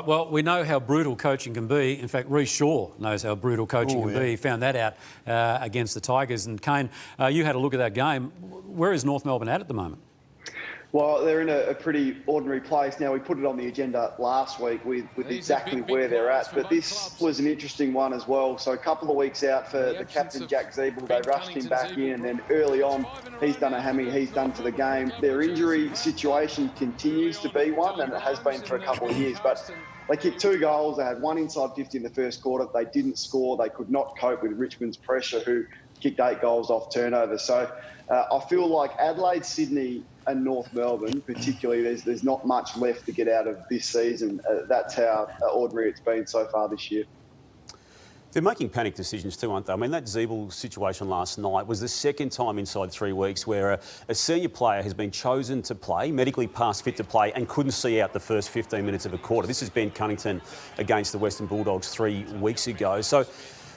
Well, we know how brutal coaching can be. In fact, Rhys Shaw knows how brutal coaching can be. He found that out against the Tigers. And Kane, you had a look at that game. Where is North Melbourne at the moment? Well, they're in a pretty ordinary place now. We put it on the agenda last week with exactly where they're at, but this was an interesting one as well. So a couple of weeks out for the captain, Jack Ziebell, they rushed him back in, and then early on, he's done a hammy, he's done for the game. Their injury situation continues to be one, and it has been for a couple of years, but they kicked 2 goals. They had one inside 50 in the first quarter. They didn't score. They could not cope with Richmond's pressure, who kicked 8 goals off turnover. So I feel like Adelaide, Sydney and North Melbourne, particularly, there's not much left to get out of this season. That's how ordinary it's been so far this year. They're making panic decisions too, aren't they? I mean, that Ziebell situation last night was the second time inside 3 weeks where a senior player has been chosen to play, medically past fit to play, and couldn't see out the first 15 minutes of a quarter. This is Ben Cunnington against the Western Bulldogs 3 weeks ago. So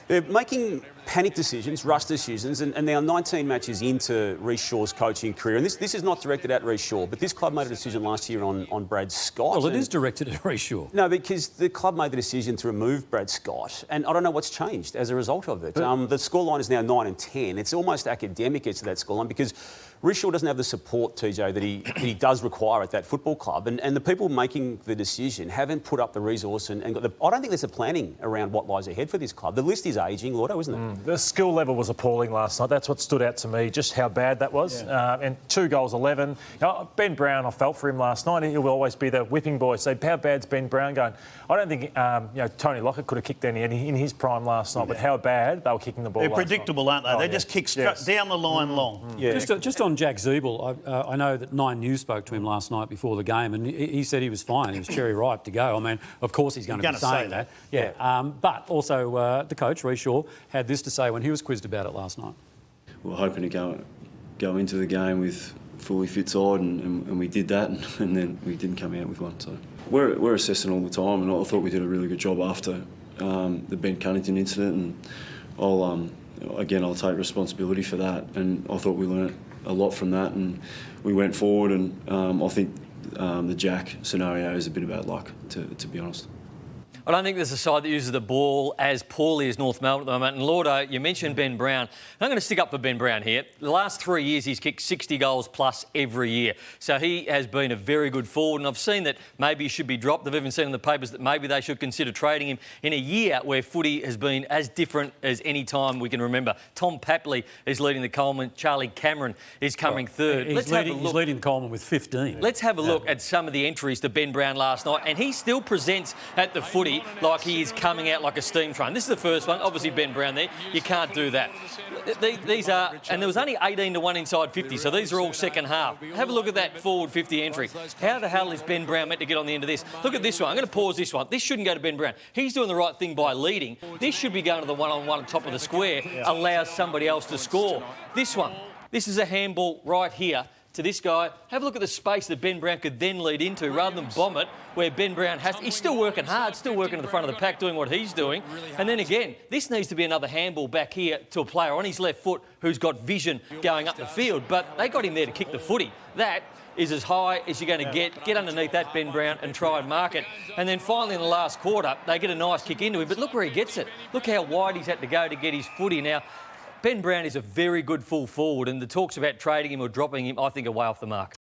they're making panic decisions, rush decisions, and now 19 matches into Rhys Shaw's coaching career. And this is not directed at Rhys Shaw, but this club made a decision last year on Brad Scott. Well, it is directed at Rhys Shaw. No, because the club made the decision to remove Brad Scott, and I don't know what's changed as a result of it. The scoreline is now 9-10. It's almost academic as to that scoreline because Rhys Shaw doesn't have the support, TJ, that he does require at that football club. And the people making the decision haven't put up the resource and got I don't think there's a planning around what lies ahead for this club. The list is ageing, Lordo, isn't it? The skill level was appalling last night. That's what stood out to me, just how bad that was. Yeah. And 2 goals, 11. Ben Brown, I felt for him last night. He will always be the whipping boy. So how bad's Ben Brown going? I don't think Tony Lockett could have kicked any in his prime last night, but how bad they were kicking the ball. They're predictable, aren't they? They just kick down the line long. Yeah. Just on Jack Ziebell, I know that 9 News spoke to him last night before the game, and he said he was fine. He was cherry ripe to go. I mean, of course he's going to be saying that. Yeah. But also the coach, Rhys Shaw, had this to say when he was quizzed about it last night. We were hoping to go into the game with fully fit side, and we did that, and then we didn't come out with one. So we're assessing all the time, and I thought we did a really good job after the Ben Cunnington incident, and I'll take responsibility for that, and I thought we learnt a lot from that, and we went forward, and I think the Jack scenario is a bit about luck, to be honest. I don't think there's a side that uses the ball as poorly as North Melbourne at the moment. And Lordo, you mentioned Ben Brown. I'm going to stick up for Ben Brown here. The last 3 years, he's kicked 60 goals plus every year. So he has been a very good forward. And I've seen that maybe he should be dropped. I've even seen in the papers that maybe they should consider trading him in a year where footy has been as different as any time we can remember. Tom Papley is leading the Coleman. Charlie Cameron is coming third. He's leading the Coleman with 15. Let's have a look at some of the entries to Ben Brown last night. And he still presents at the footy like he is coming out like a steam train. This is the first one. Obviously, Ben Brown there. You can't do that. These are... And there was only 18-1 inside 50, so these are all second half. Have a look at that forward 50 entry. How the hell is Ben Brown meant to get on the end of this? Look at this one. I'm going to pause this one. This shouldn't go to Ben Brown. He's doing the right thing by leading. This should be going to the one-on-one top of the square, allows somebody else to score. This one. This is a handball right here to this guy. Have a look at the space that Ben Brown could then lead into rather than bomb it where Ben Brown has... He's still working hard, still working at the front of the pack, doing what he's doing. And then again, this needs to be another handball back here to a player on his left foot who's got vision going up the field. But they got him there to kick the footy. That is as high as you're going to get. Get underneath that, Ben Brown, and try and mark it. And then finally in the last quarter, they get a nice kick into him. But look where he gets it. Look how wide he's had to go to get his footy. Now, Ben Brown is a very good full forward, and the talks about trading him or dropping him, I think, are way off the mark.